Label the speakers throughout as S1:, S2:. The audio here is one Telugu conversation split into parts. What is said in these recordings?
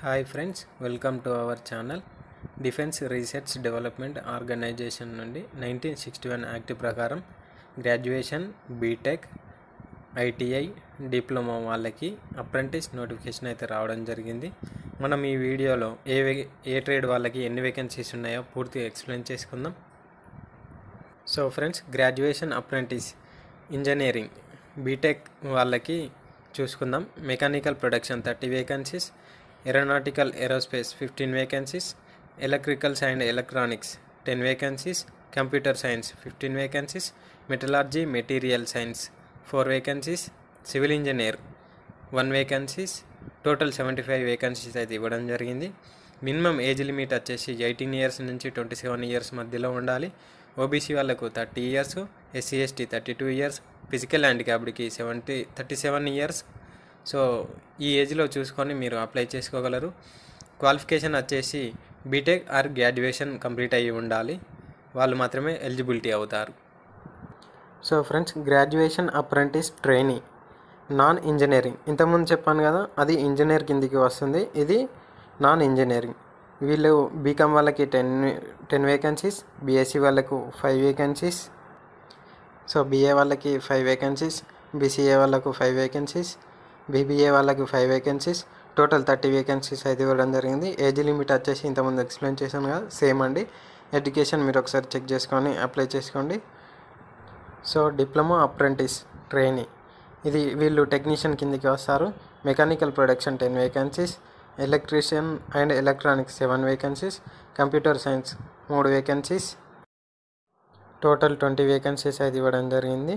S1: Hi friends, welcome to our channel. Defence research development organisation నుండి 1961 యాక్ట్ ప్రకారం గ్రాడ్యుయేషన్, బీటెక్, ఐటీఐ, డిప్లొమా వాళ్ళకి అప్రెంటిస్ నోటిఫికేషన్ అయితే రావడం జరిగింది. మనం ఈ వీడియోలో ఏ ట్రేడ్ వాళ్ళకి ఎన్ని వేకెన్సీస్ ఉన్నాయో పూర్తిగా ఎక్స్ప్లెయిన్ చేసుకుందాం. So friends, graduation apprentice engineering, B Tech వాళ్ళకి చూసుకుందాం. Mechanical production 30 vacancies, aeronautical aerospace 15 vacancies, electricals and electronics 10 vacancies, computer science 15 vacancies, metallurgy material science 4 vacancies, civil engineer 1 vacancies, total 75 vacancies అయితే ఇవ్వడం జరిగింది. మినిమం ఏజ్ లిమిట్ వచ్చేసి 18 ఇయర్స్ నుంచి 27 ఇయర్స్ మధ్యలో ఉండాలి. ఓబీసీ వాళ్ళకు 30 years, SC ST 32 years, physical హ్యాండిక్యాప్డ్కి 37 ఇయర్స్. సో ఈ ఏజ్లో చూసుకొని మీరు అప్లై చేసుకోగలరు. క్వాలిఫికేషన్ వచ్చేసి బీటెక్ ఆర్ గ్రాడ్యుయేషన్ కంప్లీట్ అయ్యి ఉండాలి, వాళ్ళు మాత్రమే ఎలిజిబిలిటీ అవుతారు. So friends, graduation apprentice trainee non engineering, ఇంతకుముందు చెప్పాను కదా, అది ఇంజనీర్ కిందికి వస్తుంది. ఇది నాన్ ఇంజనీరింగ్. వీళ్ళు బీకామ్ వాళ్ళకి 10 వేకెన్సీస్, బీఎస్సీ వాళ్ళకు 5 వేకెన్సీస్, సో బీఏ వాళ్ళకి 5 వేకెన్సీస్, బీసీఏ వాళ్ళకు 5 వేకెన్సీస్, బీబీఏ వాళ్ళకి 5 వేకెన్సీస్, టోటల్ 30 వేకెన్సీస్ అయితే ఇవ్వడం జరిగింది. ఏజ్ లిమిట్ వచ్చేసి ఇంతకుముందు ఎక్స్ప్లెయిన్ చేశాను కదా, సేమ్ అండి. ఎడ్యుకేషన్ మీరు ఒకసారి చెక్ చేసుకొని అప్లై చేసుకోండి. సో డిప్లొమా అప్రెంటిస్ ట్రైనీ, ఇది వీళ్ళు టెక్నీషియన్ కిందికి వస్తారు. Mechanical production 10 vacancies, electrician and electronics 7 vacancies, computer science 3 vacancies, total 20 vacancies అయితే ఇవ్వడం జరిగింది.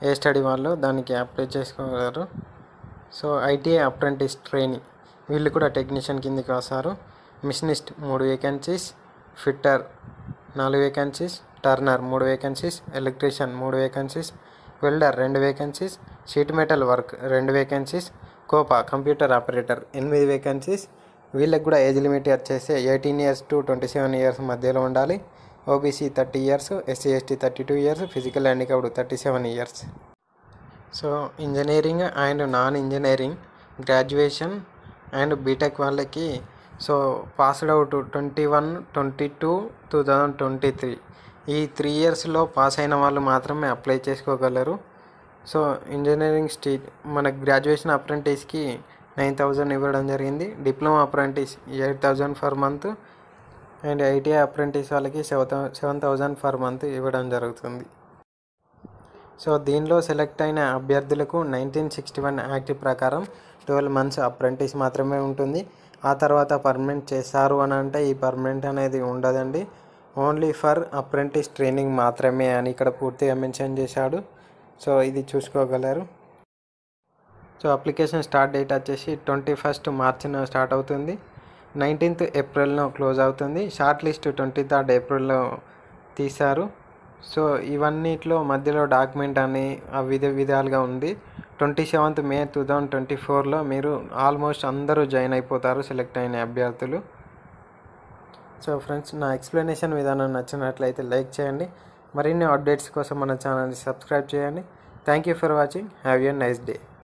S1: ఏ స్టడీ వాళ్ళు దానికి అప్లై చేసుకోగలరు. సో ఐటీఐ అప్రెంటిస్ ట్రైనీ, వీళ్ళు కూడా టెక్నీషియన్ కిందికి వస్తారు. Machinist 3 vacancies, fitter 4 vacancies, Turner 3 vacancies, electrician 3 vacancies, welder 2 vacancies, sheet metal work 2 vacancies, Copa computer operator 8 vacancies. వీళ్ళకి కూడా ఏజ్ లిమిట్ వచ్చేసి 18 ఇయర్స్ టు 27 ఇయర్స్ మధ్యలో ఉండాలి. OBC 30 years, SC ST 32 years, physical handicapped 37 years. So engineering and non engineering, graduation and B Tech వాళ్ళకి సో పాస్డ్ అవుట్ 21, 22, 2023 ఈ 3 ఇయర్స్లో పాస్ అయిన వాళ్ళు మాత్రమే అప్లై చేసుకోగలరు. సో ఇంజనీరింగ్ మన గ్రాడ్యుయేషన్ అప్రెంటిస్కి 9,000 ఇవ్వడం జరిగింది. Diploma apprentice 8,000 for month and ITI apprentice వాళ్ళకి 7,000 ఫర్ మంత్ ఇవ్వడం జరుగుతుంది. సో దీనిలో సెలెక్ట్ అయిన అభ్యర్థులకు 1961 యాక్ట్ ప్రకారం 12 మంత్స్ అప్రెంటిస్ మాత్రమే ఉంటుంది. ఆ తర్వాత పర్మనెంట్ చేస్తారు అని అంటే ఈ పర్మనెంట్ అనేది ఉండదండి. ఓన్లీ ఫర్ అప్రెంటిస్ ట్రైనింగ్ మాత్రమే అని ఇక్కడ పూర్తిగా మెన్షన్ చేశాడు. సో ఇది చూసుకోగలరు. సో అప్లికేషన్ స్టార్ట్ డేట్ వచ్చేసి 21 మార్చిన స్టార్ట్ అవుతుంది, 19th ఏప్రిల్ను క్లోజ్ అవుతుంది. షార్ట్ లిస్ట్ 23rd ఏప్రిల్లో తీశారు. సో ఇవన్నిట్లో మధ్యలో డాక్యుమెంట్ అని విధాలుగా ఉంది. 27th మే 2024లో మీరు ఆల్మోస్ట్ అందరూ జాయిన్ అయిపోతారు, సెలెక్ట్ అయిన అభ్యర్థులు. సో ఫ్రెండ్స్, నా ఎక్స్ప్లెనేషన్ విధానం నచ్చినట్లయితే లైక్ చేయండి. మరిన్ని అప్డేట్స్ కోసం మన ఛానల్ని సబ్స్క్రైబ్ చేయండి. Thank you for watching. Have a nice day.